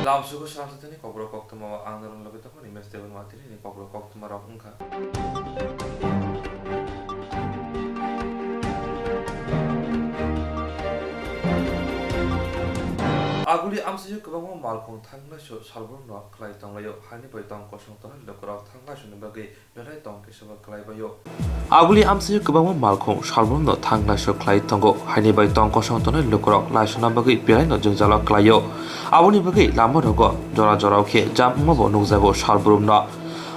Lamsugo Shantatini, Cobra Coctoma, Andron Lobetapon, Mr. Martini, Cobra Coctoma of Unca. Aguli Amsu Kubamo Malcolm Tangasho, Salvon Rock, Clayton, Hannibal Tonko, Local Tangash and Bagay, Yonai Tonkish of Claybayo. Aguli Amsu Kubamo Malcolm, Salvon, Tangasho, Claytongo, Hannibal Tonko, Shanton, Local, Lashana Bagay, Pirano, Junzala Clayo. Abuni Bagay, Lamodogo, Jora Jorake, Jam Mobo, Nozago, Shalbrumna.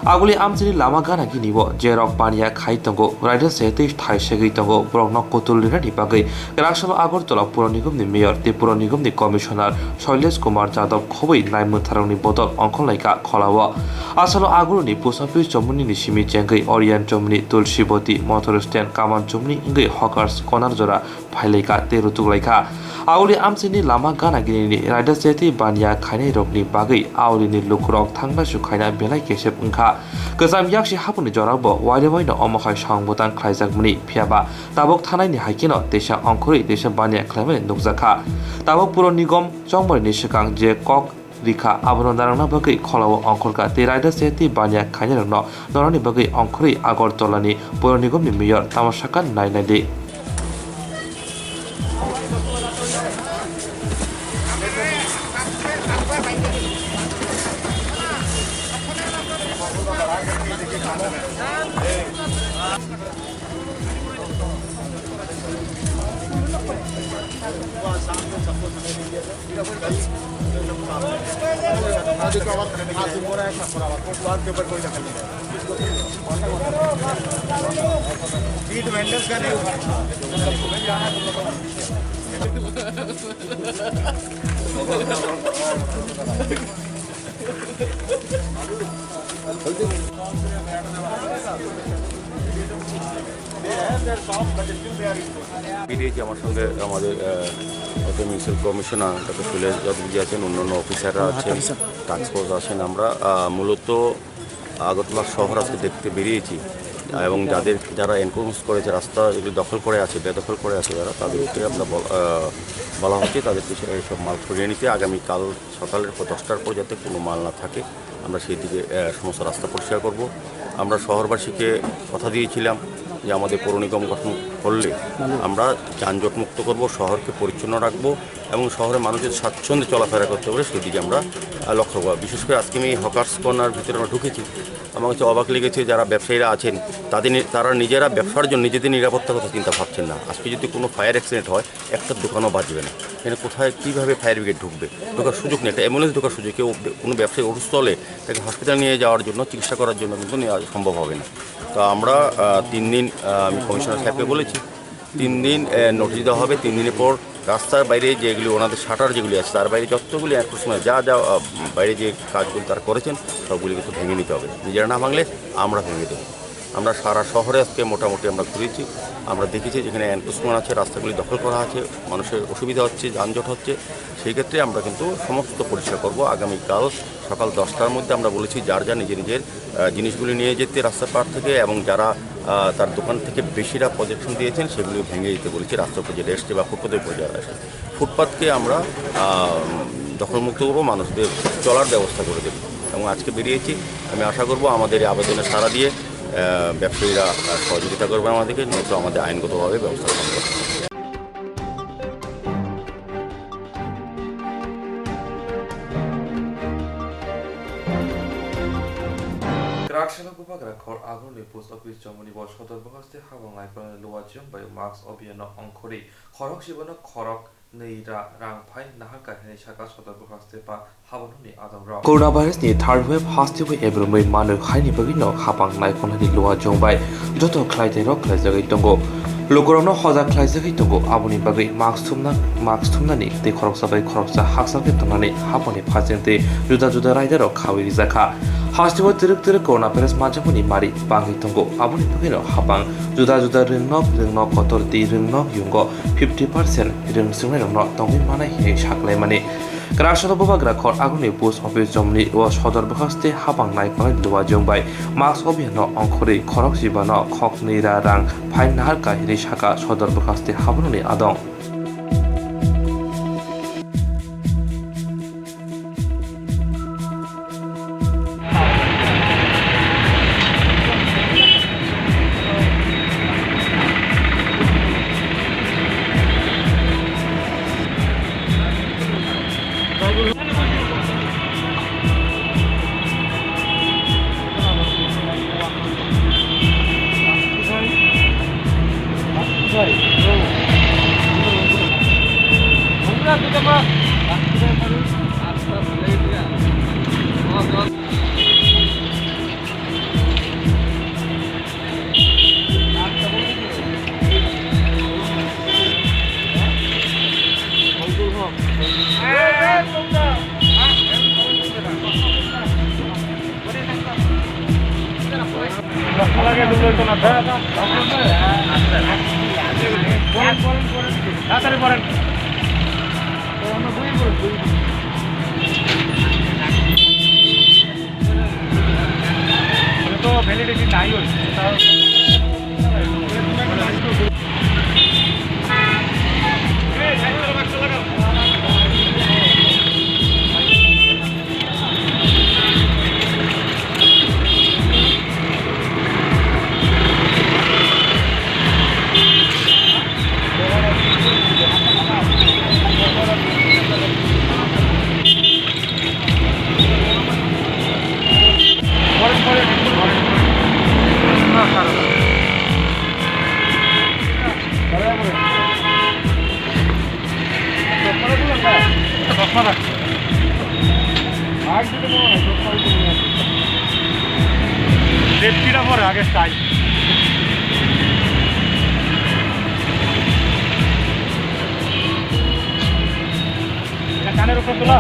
Aguli Amsiri Lama Gana Ginivo, Jerok Pania Kaitongo, Rider Setish, Tai Shegitongo, Brogno Kotulina Bagay, Grashal Agortola Puronigum, the Mayor, the Puronigum, the Commissioner, Soiles Kumar Jadov, Kobe, Naimutaroni Bottle, Uncle Laika, Kolawa, Asalo Aguni, Pusapi, Jomuni, Nishimi Jengi, Orient Jomni, Tulshiboti, Motor Stand, Kaman Jomni, Inge Hawkers, Konarzora, Pileka, Terutulaika. Auli Amsini Lama Gana Gini, Rider Seti, Banya, Kane Rogni Bagay, Auli Lukurok, Tanga Shukaina, Bela Keshep Unka. Because I'm Yakshi Happen to Jorabo, why do I know Omaha Shang Butan Klaizak Muni, Piaba, Tabok Tanani Hakino, Desha Onkuri, Desha Banya Clement, Nukzaka, Tabok Puro Nigom, Jombo Nishakang, J. Kok, Rika, Abondarana Bagay, Kolawa, Onkolka, the Rider Seti, Banya Kanya, no, Norani Bagay, Onkuri, Agor Tolani, Puro Nigom, Mayor, Tamashakan, 990. BDA আমার সঙ্গে আমাদের municipal commissioner doctor সুলেশ যাদবজি আছেন, অন্যান্য অফিসাররা আছেন, task force আছেন। আমরা মূলত আগরতলা শহর আজকে দেখতে বেরিয়েছি এবং যারা এনক্রোচ করেছে, রাস্তা যেগুলি দখল করে আছে, বেদখল করে আছে যারা, তাদেরকে আমরা বলা হচ্ছে তাদেরকে এইসব মাল সরিয়ে নিতে। আগামীকাল সকালের 10টার পর যাতে কোনো মাল না থাকে আমরা সেই দিকে সমস্ত রাস্তা পরিষ্কার করব। আমরা শহরবাসীকে কথা দিয়েছিলাম যে আমাদের পৌর নিগম গঠন করলে আমরা যানজট মুক্ত করব, শহরকে পরিচ্ছন্ন রাখব এবং শহরে মানুষের স্বাচ্ছন্দ্যে চলাফেরা করতে পারে সেদিকে আমরা লক্ষ্য করব। বিশেষ করে আজকে আমি হকার্স কর্নার ভিতরে আমরা ঢুকেছি, আমার কাছে অবাক লেগেছে যারা ব্যবসায়ীরা আছেন তারা নিজেরা ব্যবসার জন্য নিজেদের নিরাপত্তার কথা চিন্তা ভাবছেন না। আজকে যদি কোনো ফায়ার অ্যাক্সিডেন্ট হয় একটা দোকানও বাঁচবে না, এখানে কোথায় কীভাবে ফায়ার ব্রিগেড ঢুকবে, ঢোকার সুযোগ নেই, একটা অ্যাম্বুলেন্স ঢোকার সুযোগ, কেউ কোনো ব্যবসায়ী অসুস্থ হলে তাকে হসপিটাল নিয়ে যাওয়ার জন্য, চিকিৎসা করার জন্য কিন্তু নেওয়া সম্ভব হবে না। তো আমরা 3 দিন আমি কমিশনার সাহেবকে বলেছি 3 দিন নোটিশ দেওয়া হবে। 3 দিনের পর রাস্তার বাইরে যেগুলি ওনাদের শাটার যেগুলি আছে তার বাইরে যতগুলি এক সময় যা বাইরে যে কাজগুলো তারা করেছেন সবগুলি কিন্তু ভেঙে নিতে হবে। নিজেরা না ভাঙলে আমরা ভেঙে দেবো। আমরা সারা শহরে আজকে মোটামুটি আমরা ঘুরেছি, আমরা দেখেছি যেখানে এনক্রোচমেন্ট আছে, রাস্তাগুলি দখল করা আছে, মানুষের অসুবিধা হচ্ছে, যানজট হচ্ছে, সেই ক্ষেত্রে আমরা কিন্তু সমস্ত পরিষ্কার করব। আগামীকাল সকাল 10টার মধ্যে আমরা বলেছি যার নিজের জিনিসগুলি নিয়ে যেতে রাস্তার পার থেকে, এবং যারা তার দোকান থেকে বেশিরা প্রজেকশন দিয়েছেন সেগুলি ভেঙে দিতে বলেছি। রাস্তার উপর যেটা এসছে বা ফুটপাতের উপর যারা আসে, ফুটপাতকে আমরা দখলমুক্ত করবো, মানুষদের চলার ব্যবস্থা করে দেবো। এবং আজকে বেরিয়েছি, আমি আশা করব আমাদের এই আবেদনে সাড়া দিয়ে ব্যবসায়ীরা সহযোগিতা করবে আমাদেরকে, নয়তো আমাদের আইনগতভাবে ব্যবস্থা করতে হবে। Graxana Bubagra Kor Aguni Post Office Germany was Hotorbogaste Havang Icon Luajium by Max Obiano Onkori, Horok Shibano Korok, Neira Rang Pai, Nahaka, Shaka Hotorbogaste Pa, Havani Adam Rock. Coronavirus ni third wave has to be able to manu Haini Bagino, Hapang Icon Luajium by Joto Clyde Rock Tongo. Logorono Hoza Clyde Tongo, Abuni Bagay, Max Tumnani, the Koroksa by Koroksa, Haxaketonani, Haponi Pazente, Juda Rider of Kawi Zaka. Hastiwa Director Coronavirus Majapuni Mari, Bangi Tongo, Abuni Pagino, Hapang, Juda Rinok, Kotor, the Rinok Yungo, 50%, Rin Sumer, not Tongi Mana, Shakle Money. Grashana Bubagra Kor Aguni Post Office Germany was Hotorbogaste, Hapang Naikon, Luajium by Max Obiano, Onkori, Koroksibano, Koknira Rang, Pine Narka, Hirishaka, Hotorbogaste, Habuni Adong. Validity নাই ওই সেফটিটা পরে আগে চাই কানের উপর তোলা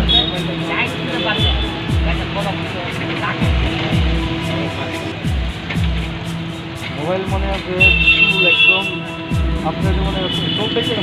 mobile মনে আছে একদম আপনার মনে আছে সব দেখে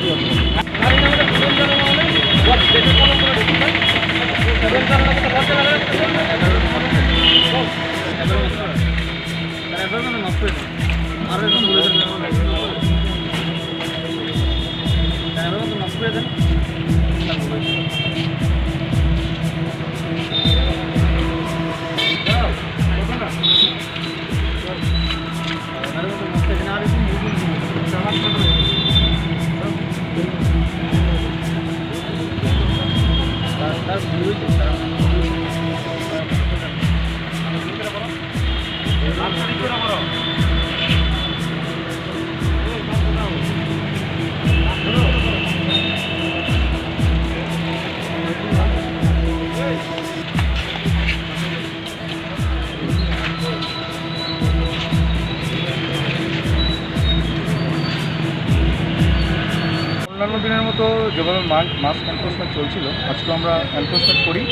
অন্যান্য দিনের মতো যেভাবে মাস্ক এনফোর্সমেন্ট চলছিল আজকে আমরা এনফোর্সমেন্ট করি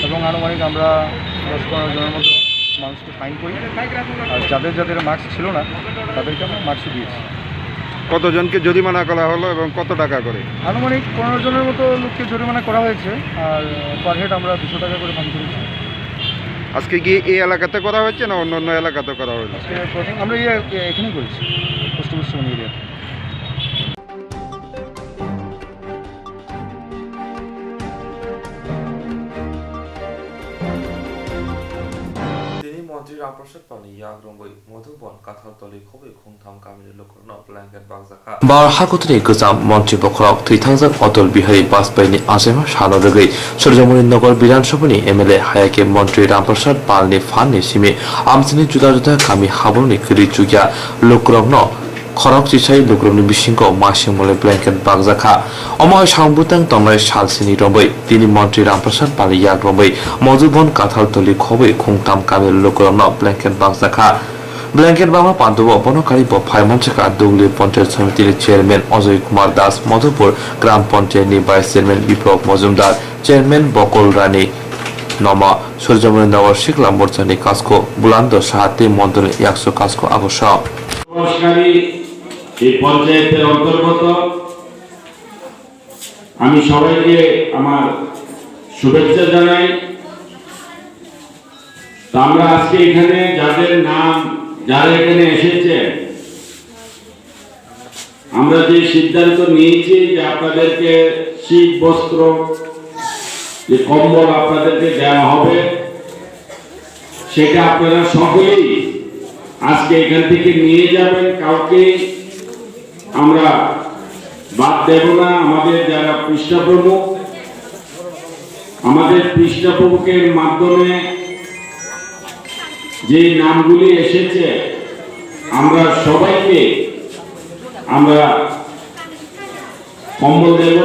এবং আনুমানিক আমরা 10-15 জনের মতো মানুষকে ফাইন করি আর যাদের যাদের মাস্ক ছিল না তাদেরকে আমরা মাস্ক দিয়েছি। কতজনকে জরিমানা করা হলো এবং কত টাকা করে? আনুমানিক 15 জনের মতো লোককে জরিমানা করা হয়েছে আর পার হেড আমরা 200 টাকা করে ফাইন করেছি। আজকে কি এই এলাকাতে করা হয়েছে না অন্য অন্য এলাকাতে করা হয়েছে? আমরা এখানেই করেছি পোস্ট এরিয়াতে। মন্ত্রী রামপ্রসাদ পাল ইয়াগ্রंबोई मधुबन काथालतलि खबै खुंथाम गामिनि लोकरनो ब्लेंकेट बागजाखा बारहागतनि गोजाम मन्त्रि बखराव थैथांजां अटल बिहारी वाजपेयीनि आजेमा सानरगै सूर्यमणि नगर विधानसभानि एमएलए हायाके मन्त्रि रामप्रसाद पालनि फाननि सिमे आमसिनि जुदा जुदा गामि हाबरनि खरि जुगिया लोकरनो खरक चिसाई लोकरनि बिसिंखौ मासिमले ब्लेंकेट बागजाखा अमाय सांबुतां तंनाय सालसिनि रंबै तिनि मन्त्रि रामप्रसाद पाल याग्रंबोई मधुबन काथालतलि खबै खुंथाम गामि लोकरनो ब्लेंकेट बागजाखा ब्लैंकेट बाबा पांडव बनकारी फाइमनसेका दुगली पंचायत समिति चेयरमैन अजय कुमार दास मधुपुर ग्राम पंचायत वाइस चेयरमैन विप्लव मजुमदार चेयरमैन बकल रानी नमा सूर्यमणि नगर शिखला मोर्चानि काजको बुलंद साहाते मंडल 100 काजको आगोसा এই পঞ্চায়েতের অন্তর্গত আমি সবাইকে আমার শুভেচ্ছা জানাই। আমরা আজকে এখানে যাদের নাম যারা এখানে এসেছে আমরা যে সিদ্ধান্ত নিয়েছি যে আপনাদেরকে শীত বস্ত্র যে কম্বল আপনাদেরকে দেওয়া হবে সেটা আপনারা সকলেই আজকে এখান থেকে নিয়ে যাবেন, কাউকে আমরা বাদ দেব না। আমাদের যারা পৃষ্ঠাপ্রমুখ আমাদের পৃষ্ঠাপ্রমুখের মাধ্যমে যে নামগুলি এসেছে আমরা সবাইকে আমরা কম্বল দেব,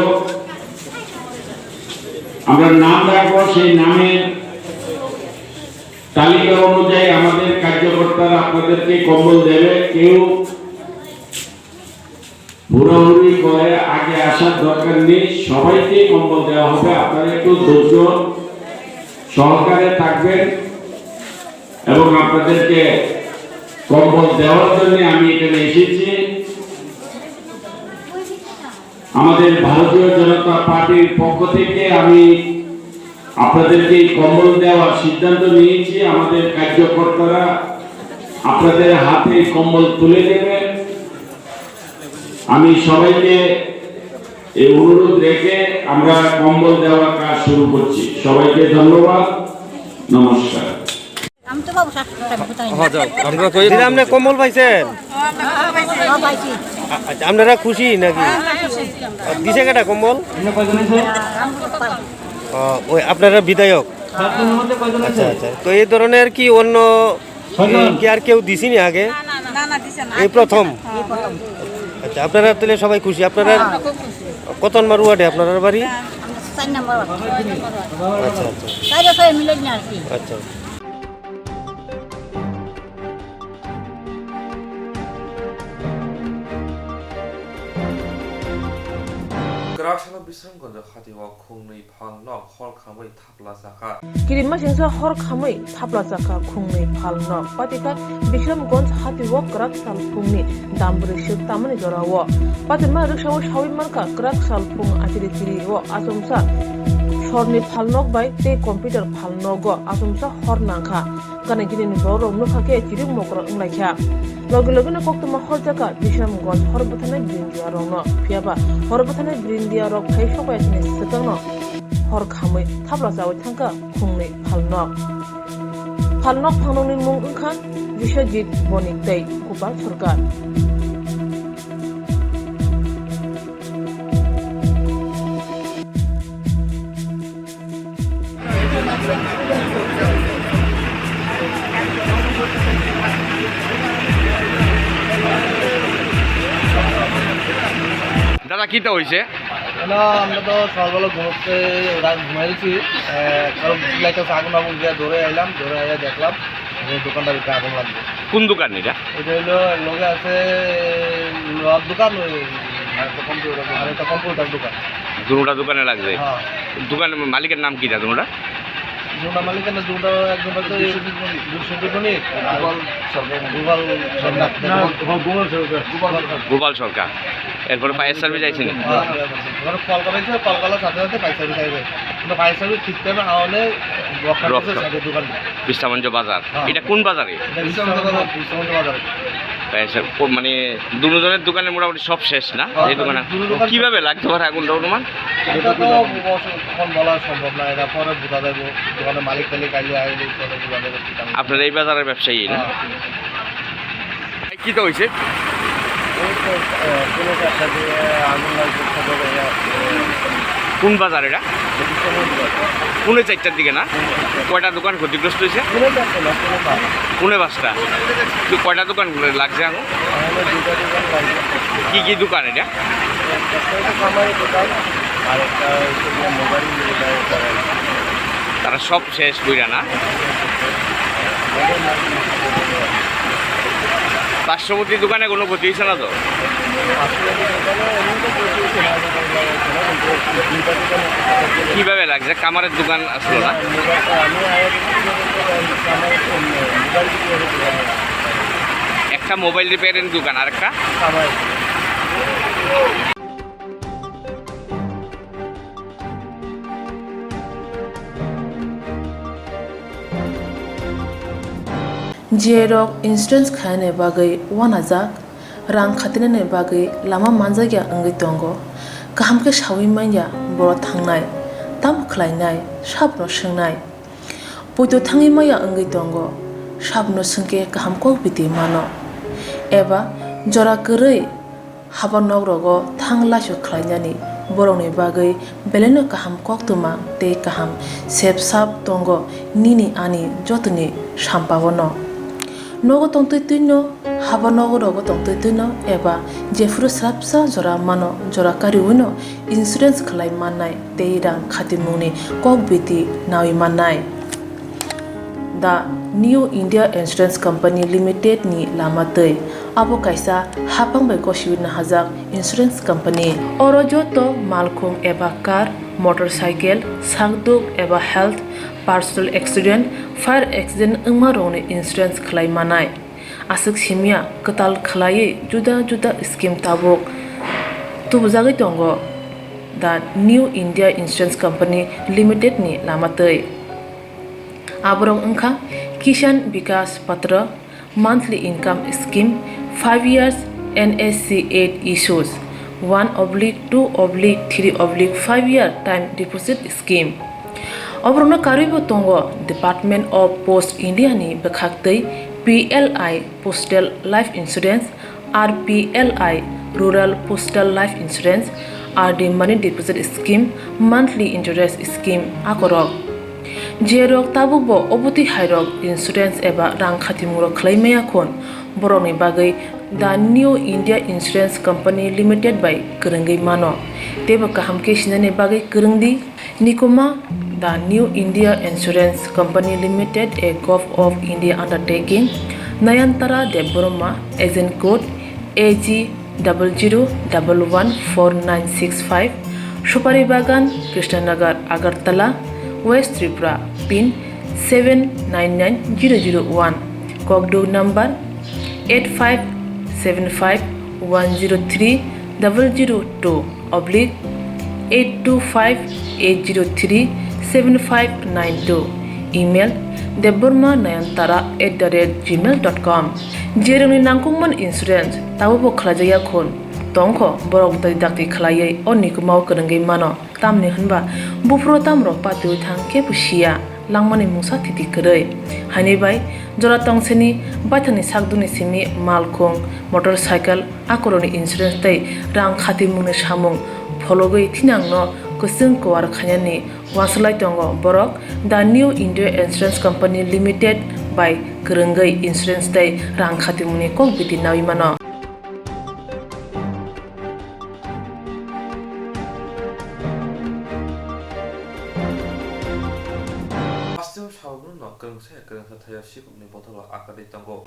আমরা নাম রাখবো, সেই নামের তালিকা অনুযায়ী আমাদের কার্যকর্তারা আপনাদেরকে কম্বল দেবে। কেউ হুড়াহুড়ি করে আগে আসার দরকার নেই, সবাইকে কম্বল দেওয়া হবে। আপনারা একটু ধৈর্য সহকারে থাকবেন এবং আপনাদেরকে কম্বল দেওয়ার জন্য আমি এখানে এসেছি। আমাদের ভারতীয় জনতা পার্টির পক্ষ থেকে আমি আপনাদেরকে কম্বল দেওয়ার সিদ্ধান্ত নিয়েছি। আমাদের কার্যকর্তারা আপনাদের হাতে কম্বল তুলে দেবে। আমি সবাইকে এই অনুরোধ রেখে আমরা কম্বল দেওয়ার কাজ শুরু করছি। সবাইকে ধন্যবাদ, নমস্কার। আমি তো বাবু শাশুড়ি কোথায় দিদি আপনি কম্বল পাইছেন? আচ্ছা, আপনারা খুশি নাকি? দিছে কেটা কম্বল? ওই আপনারা বিধায়ক? আচ্ছা আচ্ছা, তো এই ধরনের কি অন্য কি আর কেউ দিছিনি আগে? এই প্রথম? আচ্ছা, আপনারা তাহলে সবাই খুশি? আপনারা কত নম্বর ওয়ার্ডে আপনার বাড়ি? 4 নম্বর। আচ্ছা আচ্ছা তাইলে সবাই মিলে নিয়ে আসি। আচ্ছা। Graxana Bisrangonja Hatiwa Kungni Pal Nok Hol Kamai Tapla Saka. Kirimma singsa hor khamai thapla jaka khungni phalno patika Bishramganj hatiwa krak sal phungni dambri shik tamani jorawo patima rikshaw shawi marka krak sal phung atiri tiri wo asumsa shorni phalnok bai te computer phalnogo asumsa hor nangkha gane gini boro nukhake chiring mokro unglakha Logilogina Koktuma Horjaka, Bisham Gon, Horbatana Brindia Rono, Piaba, Horbatana Brindia Rock, Paisho, Setano, Horkamui, Tablaza, Tanka, Kungni, Palnok. Palnok Panoni Munkan, Vishajit, Bonik Day, Kuba Surgat. দাদা কিটা হয়েছে? আমরা তো সকালবেলা ঘুমোতে রাত ঘুমাইছি, কারণ লাইট আগুন আগুন দিয়ে ধরে আইলাম, ধরে আইয়া দেখলাম যে দোকানটার ভিতরে আগুন লাগবে। কোন দোকান এটা? এটা হইলো লগে আছে লোহার দোকান, আর একটা কম্পিউটার দোকান। দুটা দোকানে লাগছে। হ্যাঁ, দোকানের মালিকের নাম কি তোমরা? দুটা মালিকের না, দুটা একজন হচ্ছে গোপাল সরকার। এরপরে ফায়ার সার্ভিস আইছেন? কল করেছে, কল করার সাথে সাথে ফায়ার সার্ভিস আসবে, কিন্তু ফায়ার সার্ভিস ঠিক টাইমে আওয়ালে দোকান বিশ্রামঞ্জ বাজার। এটা কোন বাজারে? বাজারে। মানে দুজনের দোকানে মোটামুটি সব শেষ না? এই দোকানে কিভাবে লাগতে পারে আগুনটা অনুমান? এটা তো এখন বলা সম্ভব না, এটা পরে বোঝা যাবে। দোকানের মালিক টালিক আইলে আইলে পরে বোঝা যাবে। আপনার এই বাজারের ব্যবসায়ী না? কি তো হয়েছে? কোন বাজার এটা? পুনে 4টার দিকে না? কয়টা দোকান ক্ষতিগ্রস্ত হয়েছে? পুনে 5টা। কয়টা দোকান লাগছে এখন? কি কি দোকান এটা? তারা সব শেষ কইরা না? পার্শ্ববর্তী দোকানে কোনো ক্ষতি হয়েছে না তো? কিভাবে লাগছে? কামারের দোকান আসলো না? একটা মোবাইল রিপেয়ারিং দোকান, আর একটা Jerok insurance khane bagai wanajak rang khatinane bagai lama manjagya angai tongo kaham ke shawi manya boro thangnai tam khlainai sabno swngnai puito thangi maya angai tongo sabno sungke kaham ko biti mano eba jora korei habanok rogo thangla su khlainani boroni bagai beleno kaham koktuma te kaham sep sap tongo nini ani jotuni sampawono nogo tongtui tuino haba nogo rogo tongtui tuino eba jefuru srapsa jora mano jora kari uno insurance khlai manai teirang khatimuni kok biti nawi manai The New India Insurance Company Limited ni lamatei abo kaisa hapang bai koshiwin hajak insurance company oro joto malkhung eba car motorcycle sangduk eba health personal accident fire accident ungma rone insurance khlai manai asuk simia katal khlai juda juda scheme tabok tubujagi tongo The New India Insurance Company Limited ni lamatei abrong ungkha Kishan Vikas Patra monthly income scheme 5 years NSC 8 issues 1/2/3/5 year time deposit scheme obrona karibo tongo Department of Post India ni bekhaktei PLI Postal Life Insurance RPLI Rural Postal Life Insurance RD Money Deposit Scheme monthly interest scheme akorok Jerok tabubo obuti hairok insurance eba rang khatimuro khlaimaya khon boroni bagai The New India Insurance Company Limited by Kurungai mano teba kahamke sinane bagai kurungdi nikoma The New India Insurance Company Limited a Gov of India undertaking Nayantara Deborma agent code AG 00114965 Shupari Bagan Krishnanagar Agartala West Tripura pin 799001 Kogdo number 85751002/8258037592 email debormanayantara@gmail.com jeroni nangkungman insurance tabubo khlajaya khon tongkho borok dai dakti khlaiye onikumau kurungai mano tamni hanba bufro tamro patu thang ke pusia langmani musa thiti korei hani bai jora tongseni baithani sakduni simi malkhung motorcycle akoroni insurance tai rang khati mune samung phologoi thinangno kusung kwar khanyani waslai tongo borok The New India Insurance Company Limited by Kurungai Insurance tai rang khati mune kok biti nawi mano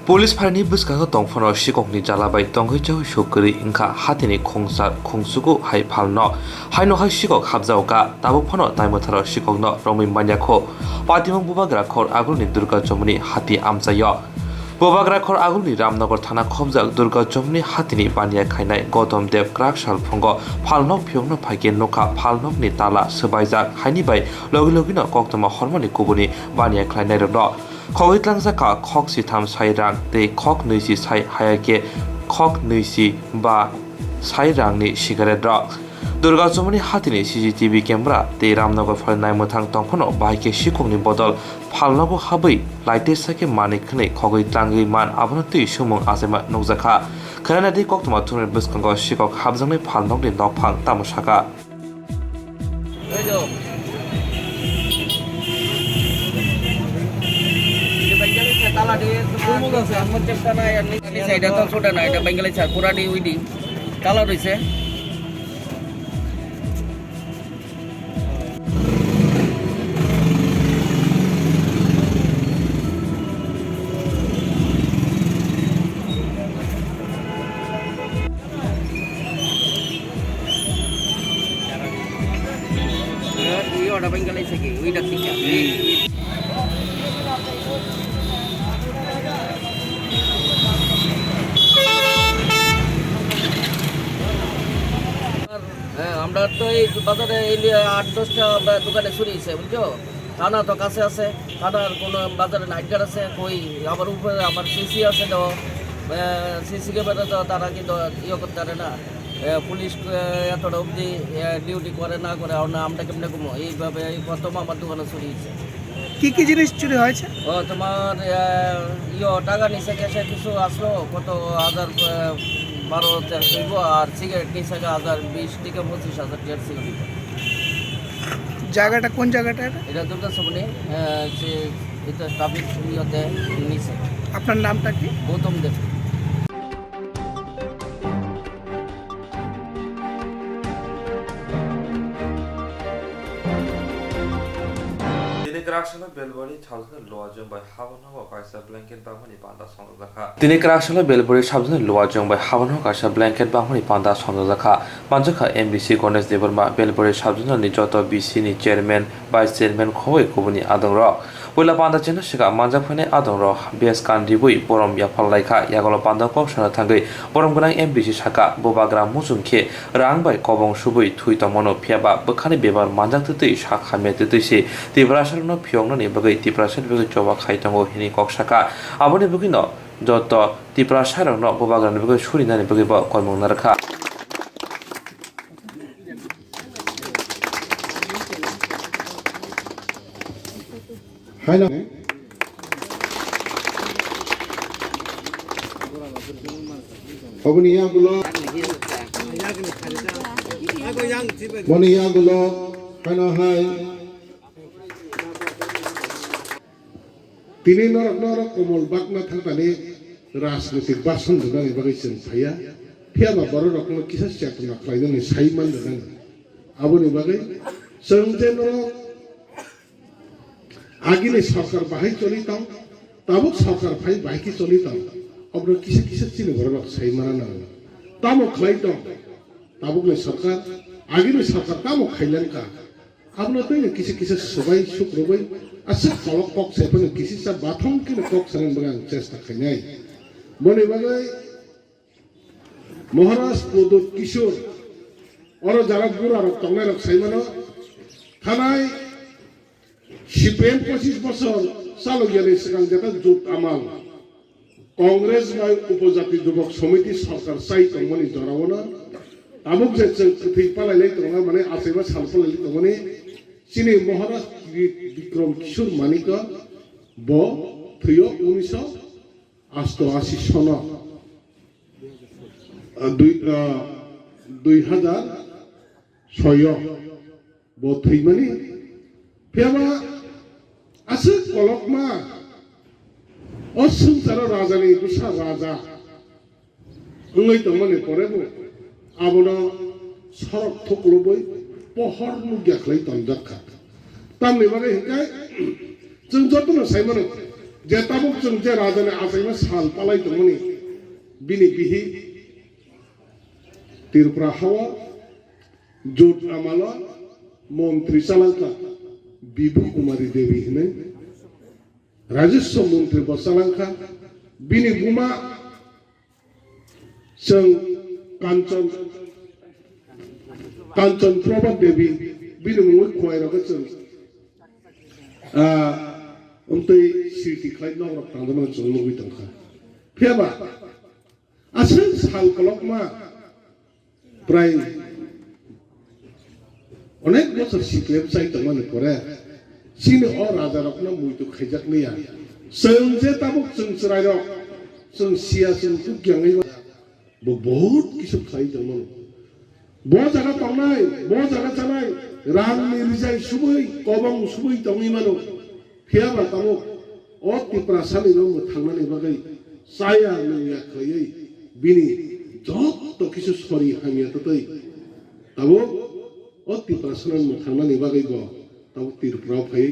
Police Parni Buskang Tongfano Shikokni Jalabai Tonghicho Shukuri Inka Hatini Kongsar Kongsuku Hai Palno Haino Hai Shikok Habzauka Tabupano Taimotaro Shikokno Romi Manyako Patimang Bubagra Kor Aguni Durga Jomni Hati Amzayo Bubagra Kor Aguni Ramnagar Thana Khobjak Durga Jomni Hatini Banya Khainai Gautam Dev Krak Shalphongo Palnok Pyongno Phage Noka Palnok ni Tala Subaijak Haini bai Logi Logino Koktama Hormoni Kubuni Banya Khainai Ro Khogit Langsaka Khok Sitam Sairang Te Khok Nuisi Sai Hayake Khok Nuisi Ba Sairang ni Sigaret Ro Durga Jomni Hatini CCTV camera Te Ramnagar Phalnai Muthang Tongphono Baike Shikokni Bodol Phalnago Habai Laite Sake Manik Khne Khogit Langi Man Abonati Sumung Asema Nokjaka Khana de Koktama Tuner Buskango Shikok Habjangni Phalnog ni Nokphang Tamushaka তালা দিয়ে ফুলমুল আছে আমার চেষ্টা নাই আর নিচে এটা তো ছোট না এটা বেঙ্গলি ছাড় পুরাটি উইডি কালার হইছে ওটা বেঙ্গলি থেকে উইডা থেকে আমরা তো এই বাজারে 8-10টা দোকানে চুরিয়েছে বুঝছো থানা তো কাছে আছে থানার কোনো বাজারে নাইট গার্ড আছে কই আবার উপরে আমার সিসি আছে তো সিসি ক্যামেরা তো তারা কিন্তু ইয়ে করতে পারে না পুলিশ এতটা অবধি ডিউটি করে না করে আমরা কেমনে ঘুমো এইভাবে প্রথম আমার দোকানে চুরিয়েছে কি জিনিস চুরি হয়েছে ও তোমার টাকা নিচে ক্যাশে কিছু আসলো কত 1012 চাইব আর সিগারেট নিচে 1020 থেকে 25,000 টাকার সিগারেট জায়গাটা কোন জায়গাটা এটা দুর্গা সামনে এটা ট্রাফিক নিচে আপনার নামটা কি? গৌতম দেব। Dini Karakshala Belbori Thousand Loajung by Havana Kaisa Blanket Bamani Panda Sondaka. Dini Karakshala Belbori Thousand Loajung by Havana Kaisa Blanket Bamani Panda Sondaka. Manjaka MBC Gones Deverma Belbori Thousand Nijoto BC ni Chairman Vice Chairman Khoi Kubuni Adonro. Willa Panda Chinashika Manjapane Adonro BS Kandibui Borom Yapalaika Yagolo Panda Koshana Tangi Borom Gang MBC Shaka Bobagram Musunke Rang by Kobong Subui Tuitamono Piaba Bakani Bebar Manjak Shaka Metisi Tibrasal no Pyong ni bagai Tibrasal Bagi Joba Kaitango Hini Kokshaka Aboni Bugino Joto Tibrasal no Bobagan Bagi Surina Bagi Komon Naraka. Boniyagulo hano hai tini norok komol bakna thangtani rajnitik bason dani bagai chen phaya phiaba borok no kisa chakna khlaidani saiman dani aboni bagai sengje norok agini sarkar bahai cholitam tabuk sarkar phai bahiki cholitam abro kisa chini borok saimana na tamo khlaidam tabuk le sarkar agini sarkar tamo khailan ka abno to kisa sabai sukrobai asik kolok kok sepen kisa bathong kine kok sarang bagang chesta khainai bone bagai Maharaj Pradyot Kishore অর যারা গুড় আর তংলাই সাইমানো থানায় CPM 25 বছর চালু গেলে সেখান যেটা জোট আমাল কংগ্রেস বা উপজাতি যুবক সমিতি সরকার চাই তংমানি জড়াবো না আমুক যে ঠিক পালাইলাই তংলা মানে আছেবা সাল পালাইলি তংমানি চিনি মহারাজ বিক্রম কিশোর মানিক ব থ্রিয় 1988 সন 2006 বথৈমানি ফেবা আছে কলকমা অসংসার রাজানি দুসা রাজা ওই তো মনে পড়েব আবনা সরক থকলবই পহর মুগ্যাখলাই তন্দাখা তামনি বাগে হিকাই जों जतनो साइमनो जे ताबुक जों जे राजाने आसाइमा साल पालाय दमनि बिनि बिहि त्रिपुरा हावा जोट आमाला मंत्री सालांका बिबु कुमारी देवी हने राजस्व मंत्री बसालांका बिनि बुमा जों कांचन प्रभा देवी बिनि मुङै खयराखौ जों उन्दै सिटी खालाय नगर थांदोंमोन जों लुबैदोंखा फेबा आसै साल कलकमा प्राय अनेक बছর सिक्लेब जायदोंमोन परे सिनि अ राजा रकना मुइदो खायजाकनिया जों जे ताबुक जों रायरक जों सिया जों कुग्याङै बहुत किसु खायदोंमोन ब जागा थांनाय ब जागा जानाय रांनि रिजाय सुबै कबं सुबै दङैमानो फेयाबा तामो अ त्रिपुरा सालिनो थांनानै बागै साया नैया खयै बिनि जत किसु सरि हामिया ततै ताबो अ त्रिपुरा सालिनो थांनानै बागै ब ताबो त्रिपुरा फै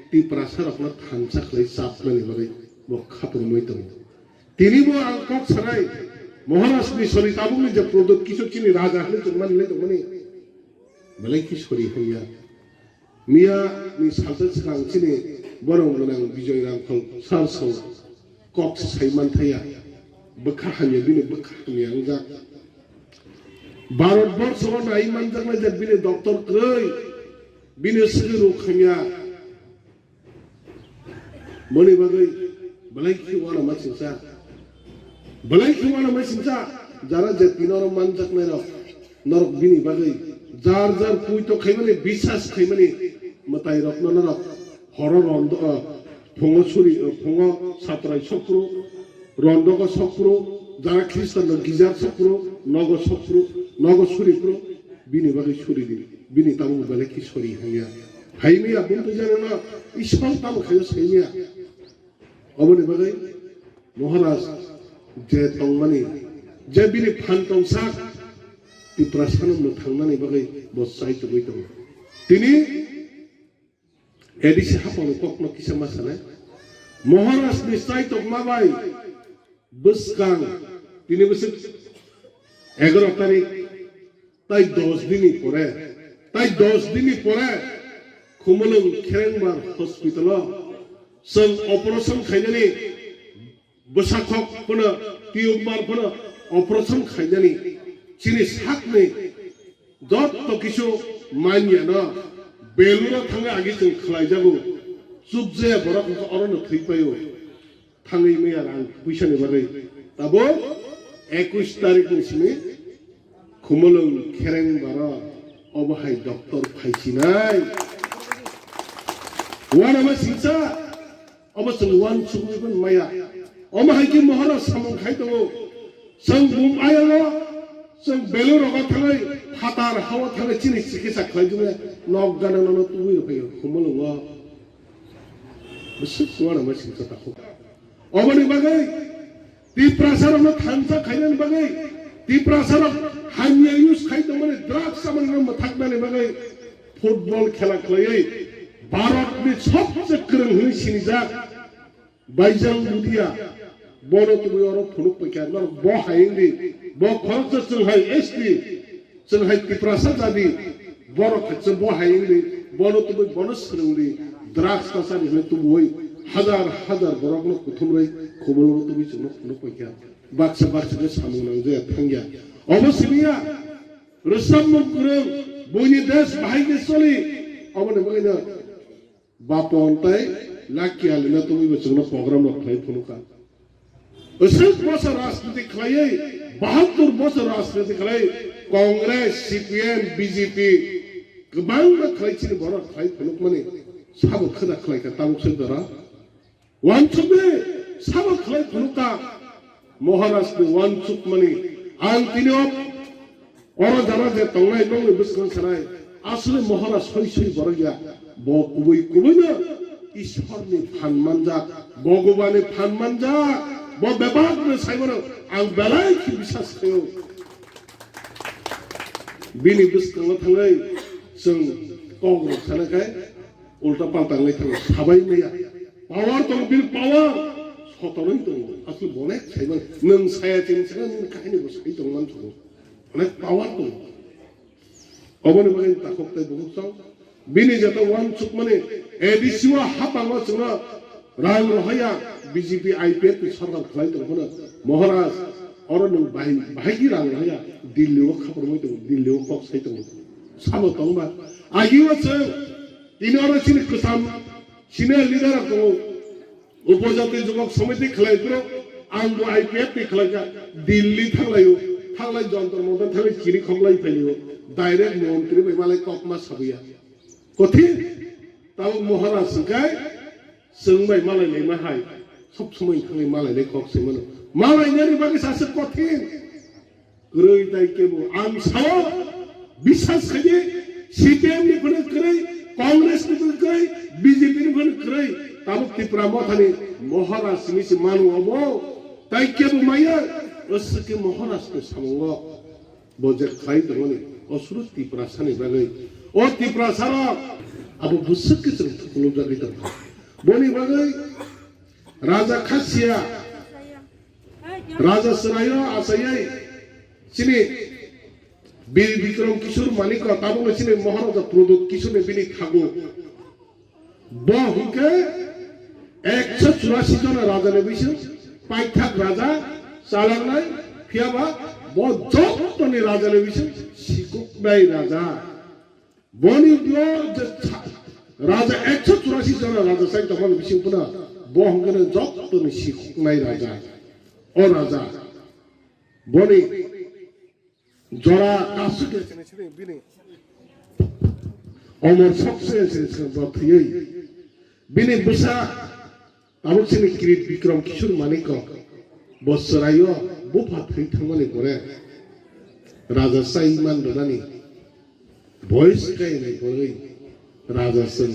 त्रिपुरा सारकना थांसा खलै सापनानै बागै ब खापुर मैदों तिनिबो आं कक साराय महाराजनि सरि ताबुनि जे प्रदोत किसु चिनि राजा हले जमानले दमनि बलाय कि सरि हामिया मिया नि सालसा सिगांसिनि बरं गोनां बिजय रामखौ सारसौ कक साइमानथाया बोखा हामिया बिनि बोखा हामिया आंजा भारत बर्षआव नाय मानजानाय जे बिनि डक्टर क्रय बिनि सिगिरु खामिया मनि बागै बलाय कि वाला मासिंसा बलाय कि वाला मासिंसा जारा जे तिनर मानजानाय नरक बिनि बागै जार जार पुइतो खाइमाने বিশ্বাস खाइमाने मताय रत्न नरक हर रंद फंग सुरी फंग सातराय सप्रो रंदग सप्रो जारा ख्रिस्टान गिजार सप्रो नग सप्रो नग सुरीप्रो बिनि बागै सुरी दिनि बिनि तामु बले कि सरी हामिया हाइमिया बुंतो जानो ना इसिबां तामु खायो साइमिया अबनि बागै महाराज जे तंगमानी जे बिनि फानतंसा तिप्रासानम थांनानै बागै बसाय तबै दं दिनै एडिसि हापानो कखनो किसा मासानाय महाराज नि साय तकमाबाय बसकां दिनै बोसोर 11 तारिख তাই 10 দিনই পরে খুমলং খেরেংবার হসপিটাল जों অপারেশন খাইনানি বসাখক ফোনা টিউমার ফোনা অপারেশন খাইনানি চিনি সাকনে যত কিছু মানিয়ানো বেলুরা थाङो आगे जों खालायजागौ जुगजे बरक अरन थैपायो थाङै मैया आं फैसानि बागै दाबो 21 तारिखनिसिम खुमलुं खेरेंबारा अबहाय डक्टर फायसिनाय वानामा सिंसा अबसं वान सुगुबन माया अमहाय कि महाराज सामं खाय दङ जों बुम आयलो जों बेलुरगा थाङै फातार हावा थाङै चिनि चिकित्सा खालायजोबो नक गानानो तुबै फैयो खुमलुंआ बिसोर वानामा सिंसा ताखौ अबनि बागै तिप्रासारनो थांसा खायनानि बागै तिप्रासार हानिया युस खायदों माने ड्राग्स सामने मथाकनानि बागै फुटबल खेला खालायै भारतनि सबसे गोरों होन सिनिजाक बायजां बुदिया बर' तुबै अरब फुनुक पैखार मार ब हायंदि ब खरज जोंहाय एसटी जोंहाय तिप्रासार जादि बर' खच ब हायंदि बर' तुबै बनस सोलोंदि ड्राग्स कासानि होन तुबै हजार हजार बर'नो कुथुमरै खमल तुबै जों फुनुक पैखार बाक्सा बाक्सा सामुनां जे थांगिया अबसिनिया रसम मुकुरं बयनि देश बाहायगे सलि अबने बगैनो बापनताय लाकियालिना तुबै जोंनो प्रोग्राम खालाय फुनुका असक बसर राजनीति खालायै 72 बसर राजनीति खालाय कांग्रेस सीपीएम बीजेपी गोबां खालायथिनि बर' खालाय फुनुक माने साबो खोना खालायका तामुक सोदरा वानचुबे साबो खालाय फुनुका महाराष्ट्र वानचुक माने आं तिनो अर जाना जे तंनाय दं बिसकन सानाय आसले महाराष्ट्र सय बरगिया ब कुबै कुबैनो ईश्वरनि फानमानजा भगवाननि फानमानजा ब बेबादनो सायबनो आं बेलाय कि बिसास खायो बिनि बिसकन थाङै जों कांग्रेस सानाखाय उल्टा पाल्टा नै थाङो साबाय मैया पावार दं बिल पावार सतनै दं आसले बने सायबन नों सायाथिन साना नों काहिनि बसाय दं मानसुखौ अनेक पावार दं अबनि बागै ताखकताय बुहुसाव बिनि जाता वानचुक माने एडिसिवा हापांगा जोंना रां रहाया बीजेपी आईपीएफ सरकार खालाय दंखोना महाराज और नों बाहायगि रां रहाया दिल्लीआव खापरमै दं दिल्लीआव कक साय दं साबो दंबा आगिवा जों तिनरा सिनि कसाम सिने लिडार दं उपजाति जुगक समिति खालायग्रो आंबो आईपीएफ नि खालायगा दिल्ली थांलायो थांलाय जन्तर मदन थांलाय चिरि खमलाय फैयो डाइरेक्ट मन्त्री बै मालाय ककमा साबैया कथि ताव महाराज सगाय जोंबाय मालाय लेमा हाय सब समय थाङै मालाय ले कक सेमोन मालाय नेरि बागै सासे कथि ग्रै दाय केबो आं साव बिसास खायदि सीपीएम नि फने ग्रै कांग्रेस नि ग्रै बीजेपी नि फने ग्रै ताव त्रिपुरा मथानि महाराज सिमिसि मानु अबो दाय केबो माया असके महाराज के सामंग बजे खाय दङनि असुर त्रिपुरा सानि बागै ओ त्रिपुरा सारा अब बुसक जों थुकुल जागै दं बनि बागै राजा खासिया राजा सरायो आसायै सिनि बीर विक्रम किशोर मानिक ताबो सिनि महाराजा प्रदोत किशोर बिनि खागो ब हुके 184 जन राजा ने बिसो पाइथाक राजा चालांनाय फियाबा ब जतनि राजा ने बिसो सिकुकनाय राजा बनि ब्लो राजा 184 जन राजा साइ तमन बिसिंपुना बहंगने जतनि सिकुकनाय राजा ओ राजा बनि जरा कासुके छने बिनि अमर सक्से बथयै बिनि बुसा आबुसिनि किरीट विक्रम किशोर मानिक बसरायो बुफा थै थांमाने करे राजा साइमान दनानि भइस गायनाय बरै राजा सन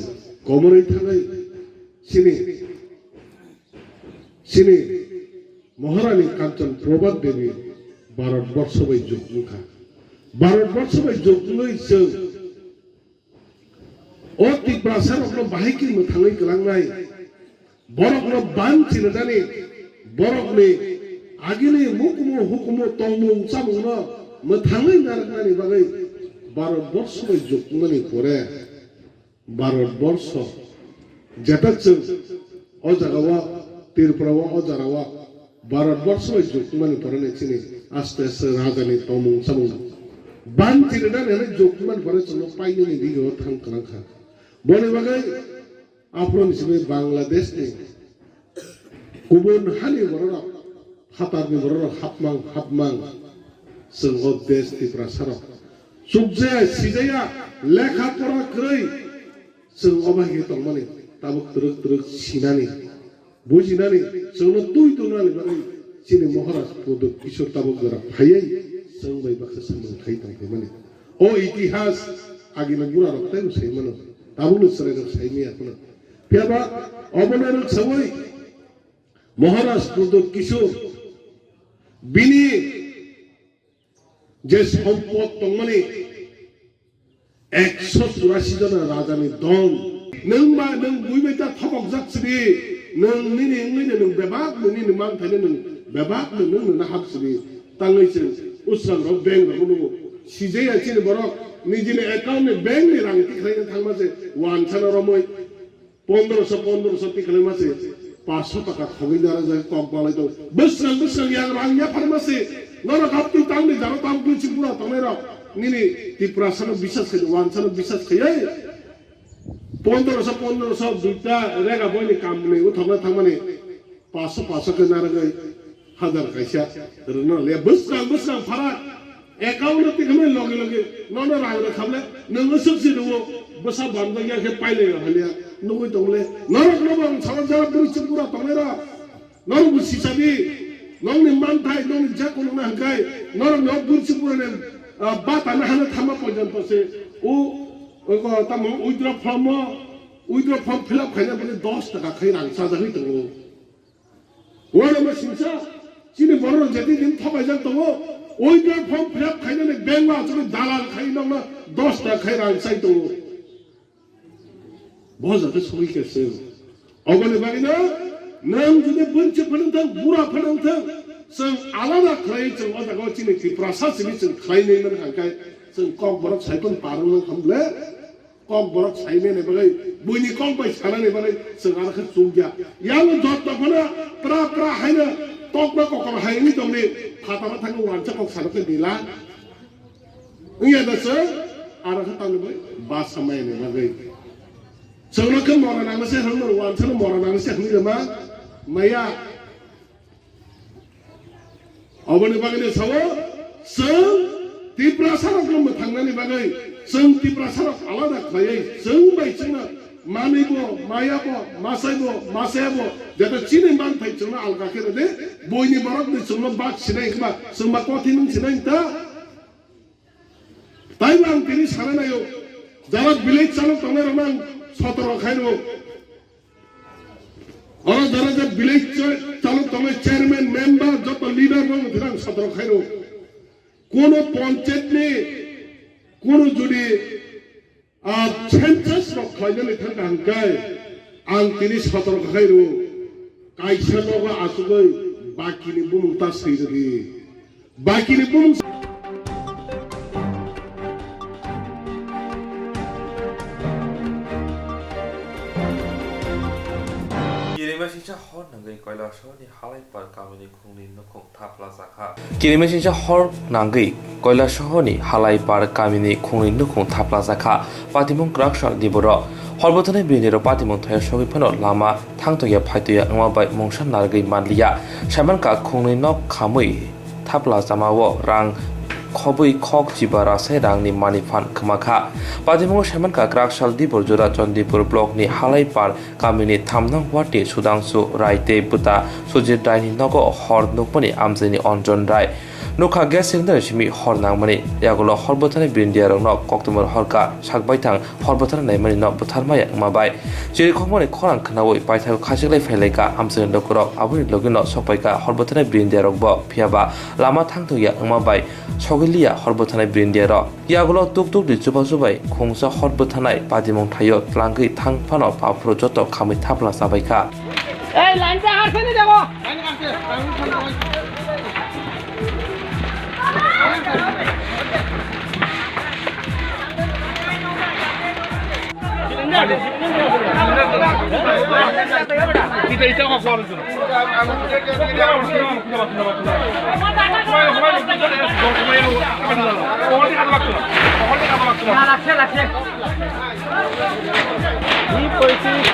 कमरै थाङै सिनि মহারানী কাঞ্চন প্রবাদ দেবী ভারতবর্ষ বাই যুগমুখা ভারতবর্ষ বাই যুগমুই जों o tiprasar okno bahikin muthangai kelangnai borokno ban chilodani borokni agini mukmu hukmu tongmu samungno muthangai naraknani bagai Bharatvarsha বাই যুগমনি পরে ভারতবর্ষ যেটা जों o jagawa tirprawa o jarawa Bharatvarsha বাই যুগমনি পরে নেচিনি আস্তে আস্তে রাজধানী তমুং samung ban chilodani ne যুগমনি পরে চলো পাইনি দিগো থাংকলাংখা বনে বাগাই আপন হিসেবে বাংলাদেশ নেই গুবুন হানি বড়রা হাতারনি বড়রা হাপমাং जों देश टिप्रा सारक सुबजाया सिजाया लेखा पढ़ा करै जों अबाहि तंमाने ताबुक तरक तरक सिनानि बुजिनानि जोंनो तुइ तुनानि बागै सिनि महाराज पद किशोर ताबुक गरा फायै जों बै बाखा सामन खाइ तांखै माने ओ इतिहास आगिना गुरा रक्ताय सै मानो ताबुक सरै रक साइनि आखना पेबा अबनार सवै महाराज पद किशोर बिनि যে সম্পদ তংমানে 184 জনা রাজানি দল নং বুইবেতা থবক যাচ্ছি নং নিনি নং বেবাক ননি মান थाइने नों बेबाक नों ना हाबसि तांगैसो उस्रां र बेंक रनो सिजेया चिनि बरक निजिने एकाउन्ट ने बेंक नि रां तिखायनो थांमासे वान साना रमै 1500 तिखायमासे 500 টাকা खगै दारा जाय कक बालाय दो बोसरां यां रां या फार्मासि नर गाप्ति तांनि जानो ताम कुछि पुरा तमेरा निनि तिप्रासन विश्वास खै वानसन विश्वास खै 1500 दुटा रेगा बयनि काम नै उथना थांमाने 500 के नारा गय हजार कैसा रनो ले बोसरां फारा एकाउन्ट तिखमे लगे नन रां खाबले नों सबसि दो बसा बान्दा या के पाइले हलिया नगै दंले नरक नबं सावन जारा बुछि पुरा तमेरा नर बुसिसाबि नंनि मानथाय नंनि जाकोनो ना हंगाय नरक न बुछि पुरा ने बाता ना हाना थामा पर्यन्त से ओ तम उइद्र फर्म फिलअप खाइना पनि 10 টাকা खै रां साजा है दंगो वरा म सिंसा चिनि बरो जति दिन थबाय जान दंगो उइद्र फर्म फिलअप खाइना ने बेंगवा जति दालाल खाइना न 10 টাকা खै रां साइ दंगो बजाते सबै केसे अगले बागिना नों जुदि बुंचे फनंथां बुरा फनंथां जों आलादा खालाय जों अजागाव चिनि प्रसासिनि जों खालायनै मन हांखाय जों कक बरक साइपन पारनो खामले कक बरक साइने ने बागै बुनि कक बाय सानाने बागै जों आरखा जुग्या यां जत फना प्रा हायना तकबा कक हायनि दंनि फाताबा थांगो वानचा कक सानके दिला इया दसो आरखा तांगबो बा समायने बागै जोंनो के मरानानसे हंनो वानसनो मरानानसे हंनि मा माया अबनि बागैने सावो जों तिप्रासारक लम थांनानै बागै जों तिप्रासारक आलादा खायै जों बायचना मानैबो मायाबो मासायाबो जेता चिनि मान थाइ जोंना आलगा केरे दे बयनि बरक दे जोंनो बाक सिनाय खबा जों मा कथि नों सिनाय ता ताइबां तिनि सानानायो जारा विलेज चालक तंने रमान 17 खाइरो और जरा जब विलेज चालक तंने चेयरमैन मेंबर जत लीडर रंग थिरां 17 खाइरो कोनो पंचायत ने कोनो जुदि सेंसस र खाइने थांगा हंगाय आं तिनि 17 खाइरो काइसा लगा आसुगै बाकिनि बुमुंता सैदि बाकिनि बुमुं किरिमेसिंचा हर नंगै कैलाशनि हालाय पार कामिनि खुंनि नखं थाप्ला जाखा किरिमेसिंचा हर नंगै कैलाशनि हालाय पार कामिनि खुंनि नखं थाप्ला जाखा पातिमुं क्राकशाल दिबर हरबथने बिनेरो पातिमुं थाय सगिफनो लामा थांतोया फायतोया नवाबाय मंसान नारगै मानलिया सामानका खुंनि नख खामै थाप्ला जामावो रां खबै खक जिबारा से रांनि मानि फान खमाखा पादिमुं सेमानका क्राकशाल दिबर जोरा चंदीपुर ब्लकनि हालायपार गामिनि थामनां वार्डनि सुदांसु रायते बुता सुजित रायनि नगो हर नुकमनि आमजेनि अन्जन राय Nuka gas cylinder simi hor nangmani yagulo hor botani brindia rong no koktumor horka sakbai tang hor botani naimani no botharmaya mabai jeri khomoni khorang khnawoi paithal khasiklai phailai ka amsen dokoro abuni logino sokpaika hor botani brindia rong bo phiaba lama thangthuya mabai sogilia hor botani brindia ro yagulo tuktuk di chuba chubai khongsa hor botanai padimong thayo tlangui thangphano papro joto khamai thapla sabaika এই লাইনটা আসছে নি দেখো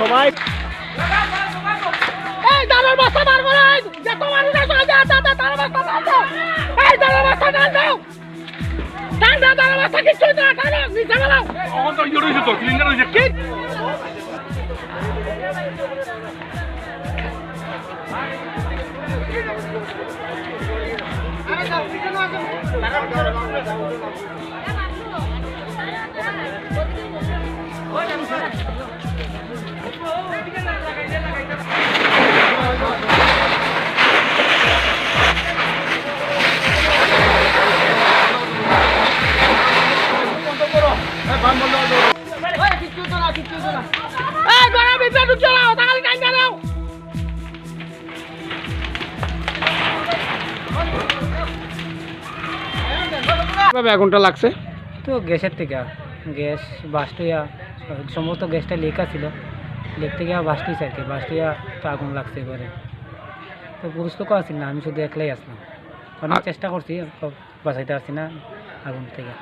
সবাই এই দাঁড়ার বস্তা বার করে যত মানুষ আছে দাঁড়ার বস্তা দাও এই দাঁড়ার বস্তা দাও দাঁড়ার বস্তা কিছু না টানো নিচে ফেলাও এখন তো ইয়ে রয়েছে তো সিলিন্ডার রয়েছে কি আগুনটা লাগছে তো গ্যাসের থেকে গ্যাস বাস্টিয়া সমস্ত গ্যাসটা লেখা ছিল লেক থেকে বাস্টিস আর কি বাস্টিয়া তো আগুন লাগছে এবারে তো পুরুষ লোকও আসছিল না আমি শুধু একলাই আসলাম অনেক চেষ্টা করছি বাঁচাইতে পারছি না আগুন থেকে